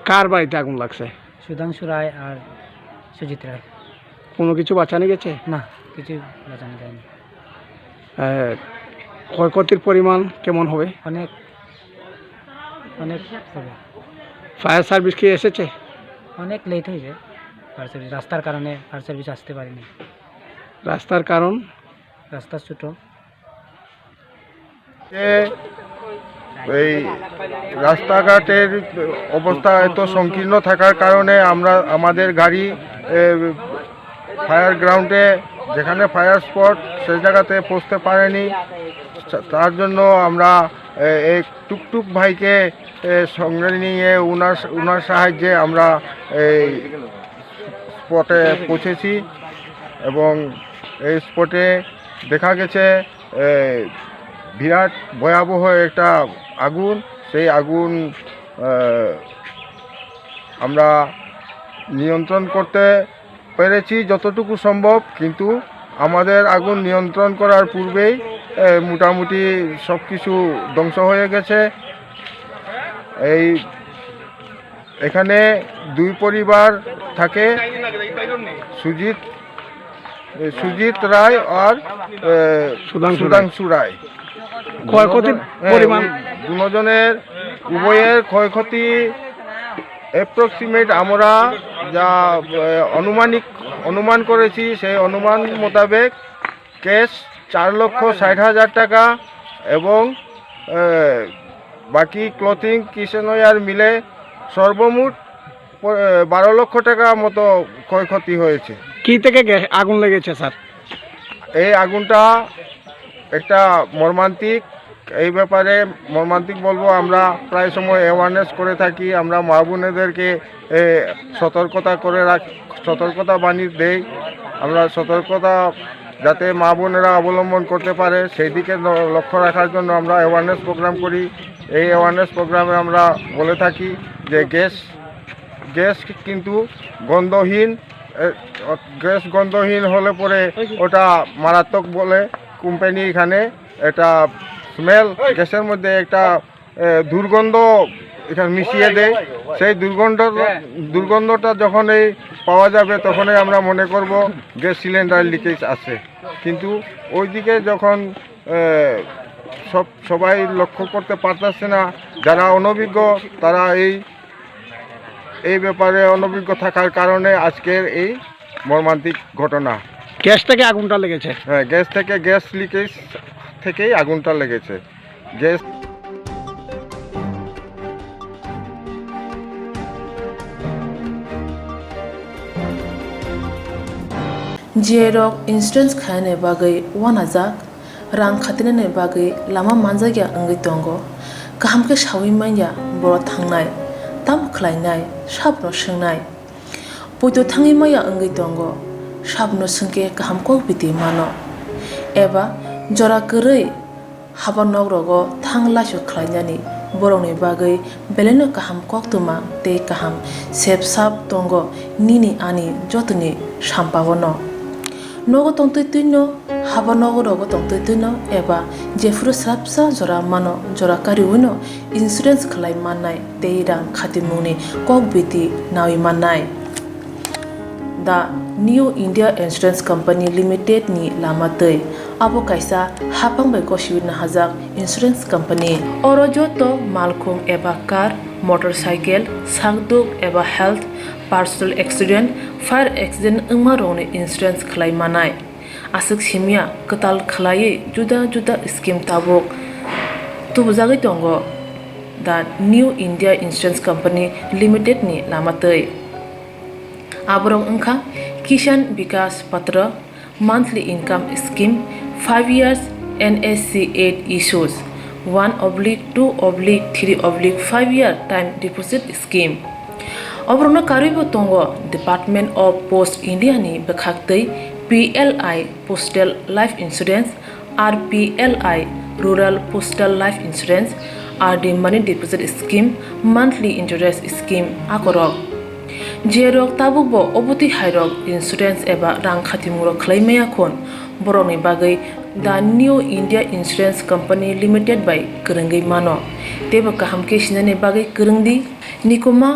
কার বাড়িতে আগুন লাগছে সুধাংশু রায় আর সুজিত রায় কোনো কিছু বাঁচানো গেছে না কিছু বাঁচানো যায়নি ক্ষয়ক্ষতির পরিমাণ কেমন হবে অনেক অনেক হবে ফায়ার সার্ভিস কি এসেছে অনেক লেট হয়েছে ফায়ার সার্ভিস রাস্তার কারণে ফায়ার সার্ভিস আসতে পারেনি রাস্তার কারণ রাস্তা ছোটো এই রাস্তাঘাটের অবস্থা এত সংকীর্ণ থাকার কারণে আমরা আমাদের গাড়ি ফায়ার গ্রাউন্ডে যেখানে ফায়ার স্পট সেই জায়গাতে পৌঁছতে পারেনি তার জন্য আমরা এই টুকটুক ভাইকে সঙ্গে নিয়ে উনার সাহায্যে আমরা এই স্পটে পৌঁছেছি এবং এই স্পটে দেখা গেছে বিরাট ভয়াবহ একটা আগুন সেই আগুন আমরা নিয়ন্ত্রণ করতে পেরেছি যতটুকু সম্ভব কিন্তু আমাদের আগুন নিয়ন্ত্রণ করার পূর্বেই মোটামুটি সব কিছু ধ্বংস হয়ে গেছে এখানে দুই পরিবার থাকে সুজিত রায় আর সুধাংশু রায় ক্ষয়ক্ষতির পরিমাণ দুজনের উভয়ের ক্ষয়ক্ষতি অ্যাপ্রক্সিমেট আমরা যা অনুমান করেছি সেই অনুমান মোতাবেক ক্যাশ 4,60,000 টাকা এবং বাকি ক্লথিং কিচেনওয়্যার মিলে সর্বমোট 12 লক্ষ টাকা মতো ক্ষয়ক্ষতি হয়েছে। কি থেকে আগুন লেগেছে স্যার? এই আগুনটা একটা মর্মান্তিক, এই ব্যাপারে মর্মান্তিক বলবো, আমরা প্রায় সময় অ্যাওয়ারনেস করে থাকি, আমরা মা বোনেদেরকে সতর্কতা বাণী দেই, আমরা সতর্কতা যাতে মা বোনেরা অবলম্বন করতে পারে সেই দিকে লক্ষ্য রাখার জন্য আমরা অ্যাওয়ারনেস প্রোগ্রাম করি। এই অ্যাওয়ারনেস প্রোগ্রামে আমরা বলে থাকি যে গ্যাস কিন্তু গন্ধহীন হলে পরে ওটা মারাত্মক বলে কোম্পানি এখানে এটা স্মেল, গ্যাসের মধ্যে একটা দুর্গন্ধ এখানে মিশিয়ে দেয়। সেই দুর্গন্ধটা যখনই পাওয়া যাবে তখনই আমরা মনে করব গ্যাস সিলিন্ডার লিকেজ আছে। কিন্তু ওইদিকে যখন সবাই লক্ষ্য করতে পারতেছে না, যারা অনভিজ্ঞ তারা এই ব্যাপারে অনভিজ্ঞ থাকার কারণে আজকের এই মর্মান্তিক ঘটনা। গ্যাস থেকে আগুনটা লেগেছে? হ্যাঁ, গ্যাস লিকেজ থেকেই আগুনটা লেগেছে। Gas Jerok insurance khane bagai 1000 rang khatinane bagai lama manjagya angai tongo kaham ke shawi manya boro thangnai tam khlainai sabno swngnai poito thangi maya angai tongo sabno sungke kaham ko biti mano eba jora korei habanog rogo thangla shu khlainani borongni bagai beleno kaham koktuma te kaham sep sap tongo nini ani jotuni sampawono nogo tongtoi tuino haba nogo rogo tongtoi tuino eba jefru srapsa jora mano jora kariwino insurance khlai manai teirang khatimuni kokbiti nawi manai The New India Insurance Company Limited ni lamatei abo kaisa hapang bai koshiwina hajak insurance company oro joto malkhung eba car motorcycle sakduk eba health personal accident fire accident ungma rongni insurance khlai manai asuk simia katal khlai juda juda scheme tabok tubujagi tongo The New India Insurance Company Limited ni lamatei aborong ungkha Kisan Vikas Patra monthly income scheme 5 years NSC 8 issues 1/2/3/5 year time deposit scheme obrona karibo tongo Department of Post India ni bekhaktei PLI Postal Life Insurance RPLI Rural Postal Life Insurance RD Money Deposit Scheme monthly interest scheme akorok Jerok tabukbo obuti hairok insurance eba rang khatimuro khlaimaya khon boroni bagai The New India Insurance Company Limited by Kerenggai mano teba kaham ke sinane bagai kerengdi nikoma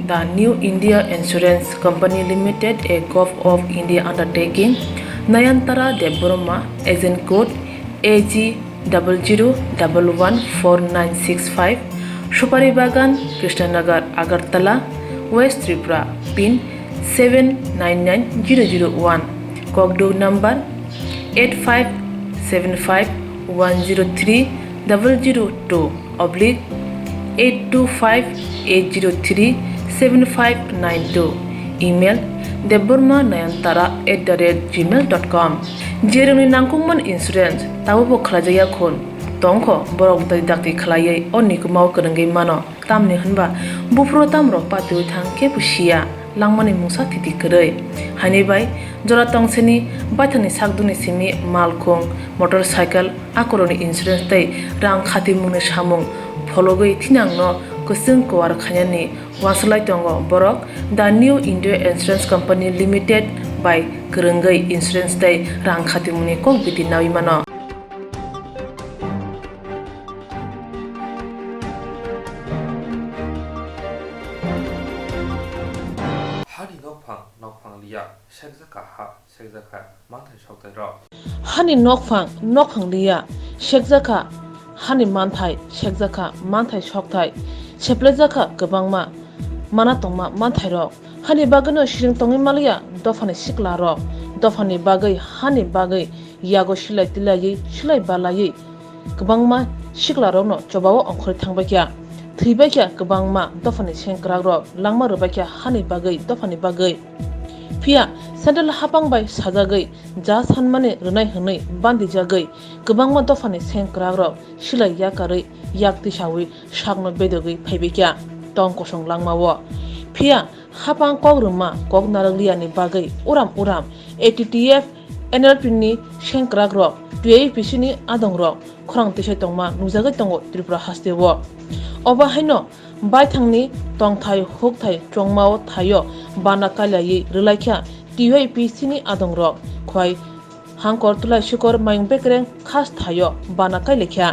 The New India Insurance Company Limited a Gulf of India undertaking Nayantara Deborma agent code AG 00114965 Supari Bagan Krishnanagar Agartala West Tripura pin 799001 Kogdo number 85751002/8258037592 email debormanayantara@gmail.com jeroni nangkungman insurance tabubo khlajaya khon tongkho borok dai dakti khlaiye onikumau kerenggai mano tamni hanba bufro tamro patu thangke pusia langmani mungsa thiti korei hani bai jora tongseni baithani sakduni simi malkhung motorcycle akoroni insurance tai rang khati mungni samung phologoi thinangno kusung kwar khanyani waslai tongo borok The New India Insurance Company Limited by Kerenggai insurance tai rang khati mungni kok biti nawi mano Hani nokpang liya sekjaka ha sekjaka manthai soktai ro Hani nokphang liya sekjaka hani manthai sekjaka manthai sokthai seplejaka gobangma mana tongma manthai rok hani bagano siring tongi malia dofani sikla rok dofani bagai hani bagai yago silai tilai silai balai gobangma sikla rokno chobawo ongkhori thangbakya thibakya gobangma dofani sengkrak rok langma rubakya hani bagai dofani bagai Pia sandal hapang bai sajagai ja sanmane runai hunai bandi jagai gobangma dofani sengkrak rok silai yakarei yakti sawi sakno bedogai phaibekya tong kosong langmawo Pia hapang kogruma kog naragliani bagai uram ATTF NLP ni sengkrak rok PAPC ni adong rok khorang tisai tongma nujagai tongo Tripura hastewo oba haino baithangni tongthai hukthai chongmao thayo bana kalai relaikha TAPC ni adong rok khoi hangkor tulai shukor mayung bekreng khas thayo bana kailekha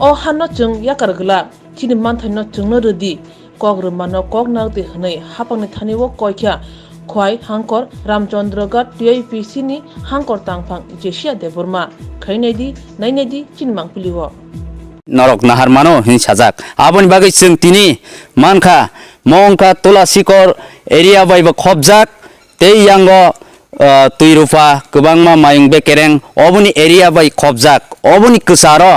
o hanno chung yakargla chini manthaino chungno rudi kogrumano kognagti hnai hapangni thaniwo koikha khoi hangkor Ramchandragarh TAPC ni hangkor tangphang Jesia Deborma khainedi nainedi chinmang puliwo Norok nahar mano hin sajak aboni bagai chung tini manka mongka tola sikor area bai ba khobjak tei yango tuirupa kubangma mayung bekereng oboni area bai khobjak oboni kusaro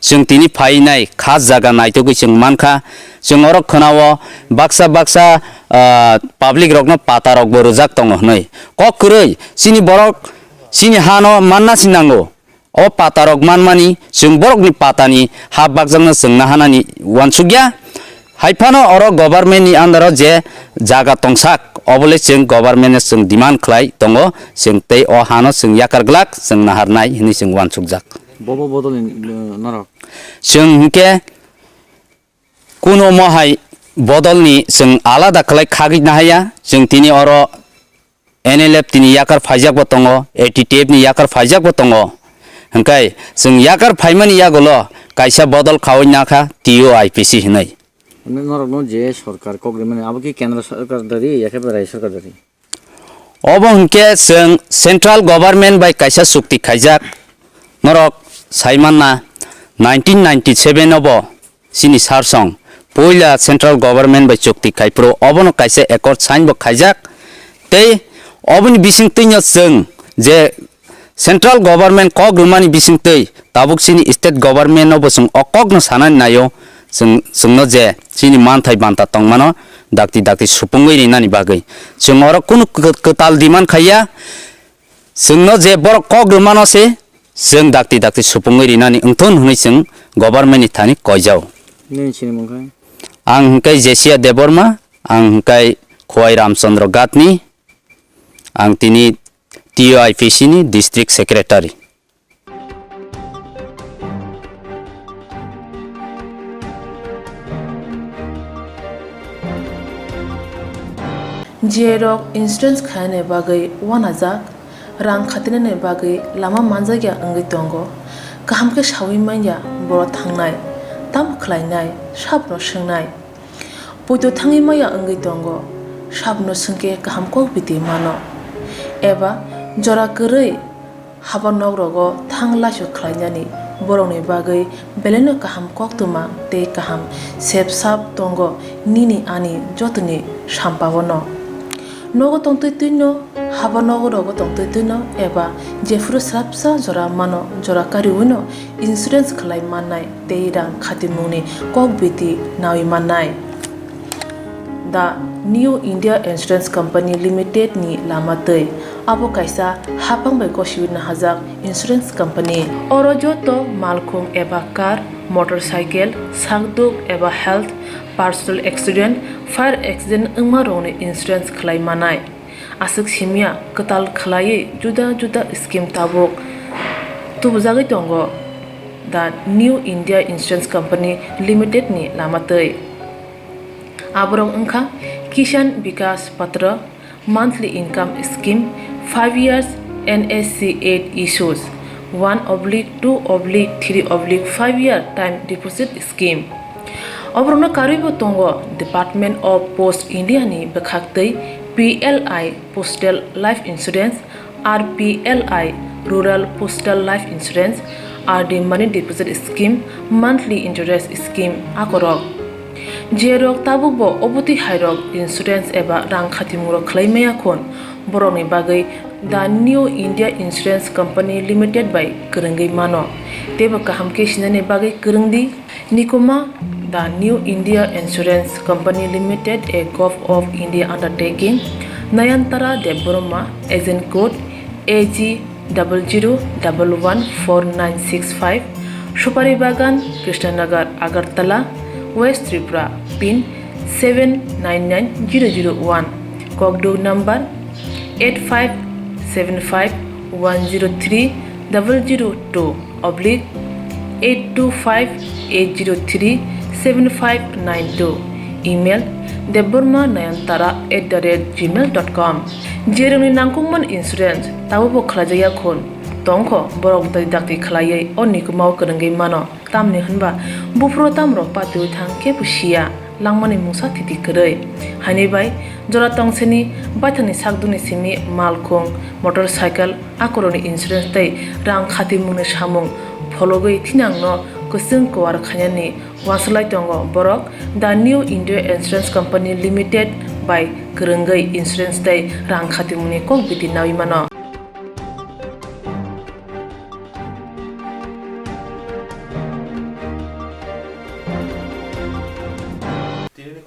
जों तिनि फाइनाय खास जागा नायथोगै जों मानखा जों अरक खोनावो Baksa public रकनो पाता रक बरुजाक दङ नै कक क्रৈ सिनि बरक सिनि हानो मानना सिनांगौ ओ पाता रक मानमानि जों बरकनि पातानि हा बागजोंनो जोंना हानानि वानसुगिया हाइफानो अरो गभर्नमेन्टनि आन्दाराव जे जागा तंसाक अबले जों गभर्नमेन्टनो जों डिमान्ड खालाय दङ जों तै अ हानो जों याकारग्लाक जों नाहारनाय हिनि जों वानसुगजाक बबो बदलनि नरक जों हिके कुनो महाय बदलनि जों आलादा खालाय खागिनो हाया जों तिनि अरो एनएलएफ तिनि याकार फाइजाकबो दङ एटीटीएफ नि याकार फाइजाकबो दङ हंखाय जों याकार फाइमानि यागल कायसा बदल खावैनाखा टीओ आईपीसी हिनै नरक नो जे सरकार कग्रे माने अब कि केंद्र सरकार दारि एकेबारे राज्य सरकार दारि अब हंके जों सेंट्रल गवर्नमेंट बाय कायसा चुक्ति खाइजाक नरक साइमानना 1997 अब सिनि सारसं पहिला सेंट्रल गवर्नमेंट बाय चुक्ति खाइप्रो अबनो कायसा एकर्ड साइन बो खाइजाक तै अबनि बिसिं तैनो जों जे सेंट्रल गवर्नमेंट कग्रुमानि बिसिं तै ताबुक सिनि स्टेट गवर्नमेंट अब जों अकग्न सानानि नायो जोंनो जे सिनि मानथाय बान्था तंमानो दाक्ति दाक्ति सुपुंगै रिनानि बागै जों अर कुनु कताल डिमान्ड खाया जोंनो जे बर कग्रुमानो से जों दाक्ति दाक्ति सुपुंगै रिनानि ओंथोन हुनै जों गवर्नमेंटनि थानि कयजाव आं हंकाय जेसिया देबर्मा आं हंकाय खवाई रामचंद्र गातनी आं तिनि टीओआईपीसी नि डिस्ट्रिक्ट सेक्रेटारी जेरक इंश्योरेंस खाने बागै 1000 रां खातिने बागै लामा मानजागिया अंगै दंगो गाहाम के सावै माइया बर थांनाय ताम खलायनाय साबनो सोंनाय बयदो थाङै माइया अंगै दंगो साबनो सोंके गाहाम को बिदि मानो एबा जरा गरै हाबा नगरगो थांलासो खलायनानि बरनि बागै बेलेनो गाहाम कक्तुमा ते गाहाम सेब साब दंगो निनि आनि जतनि साम्पावनो नगो तंतैनो हाबा नगरगो तंतैनो एबा जेफुर साबसा जरा मानो जरा कारिउनो इंश्योरेंस खलाय माननाय ते रां खातिमुनि कक बिदि नावि माननाय दा New India Insurance Company limited नि लामातै आबो कायसा हापां बाय गसिउना हाजाक इंश्योरेंस कंपनी अरो जतो मालखुं एबा कार मोटरसाइकेल सागदुक एबा health personnel accident fire accident Uma रोने इंश्योरेंस खलाय मानाय आसक सिमिया कताल खलायै जुदा जुदा स्कीम ताबुक तुबजागै दंगो दा New India Insurance Company limited नि लामातै आबरं अंखा किसान विकास पत्र monthly income scheme 5 years NSC 8 issues 1/2/3/5 year time deposit scheme अब्रनो कारिबो तंगो डिपार्टमेंट ऑफ पोस्ट इंडिया नि बखाक्तै PLI postal life insurance RPLI rural postal life insurance RD money deposit scheme monthly interest scheme आकरक जेरक ताबुबो अबति हायरक इंश्योरेंस एबा रां खातिमुरो खलायमाया खन बरनि बागै दा New India Insurance Company Limited बाय करंगै मानो तेबो गाहाम के सिनाने बागै करंदी निकोमा दा New India Insurance Company Limited a gov of India undertaking Nayantara Debbarma agent code AG00114965 Supari बागान Krishnanagar Agartala West Tripura pin 799001 Kogdo number 85751002/82580375592 email deborma9antara@gmail.com जेरनि नांगौमोन इंश्योरेंस ताबो खलाजया खन तंखो बरक दाक्ति खलायै अनिको माव करंगै मानो तामनि हनबा बुफ्रो तामरो पातु थां के पुसिया लांमानि मुसा थिति करै हानि बाय जरा तंसेनि बाथनि सागदुनि सिमि मालखुं मोटरसाइकेल आकरनि इंश्योरेंस तै रां खाति मुने सामुं फलगै थिनांनो कसुं कवार खायानि वासलाय तंगो बरक दा New India Insurance Company Limited बाय करंगै इंश्योरेंस तै रां खाति मुने कक बिदि नावि मानो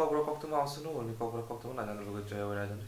kobra koktu ma asunu ni kobra koktu na jana lugu jaya wira jana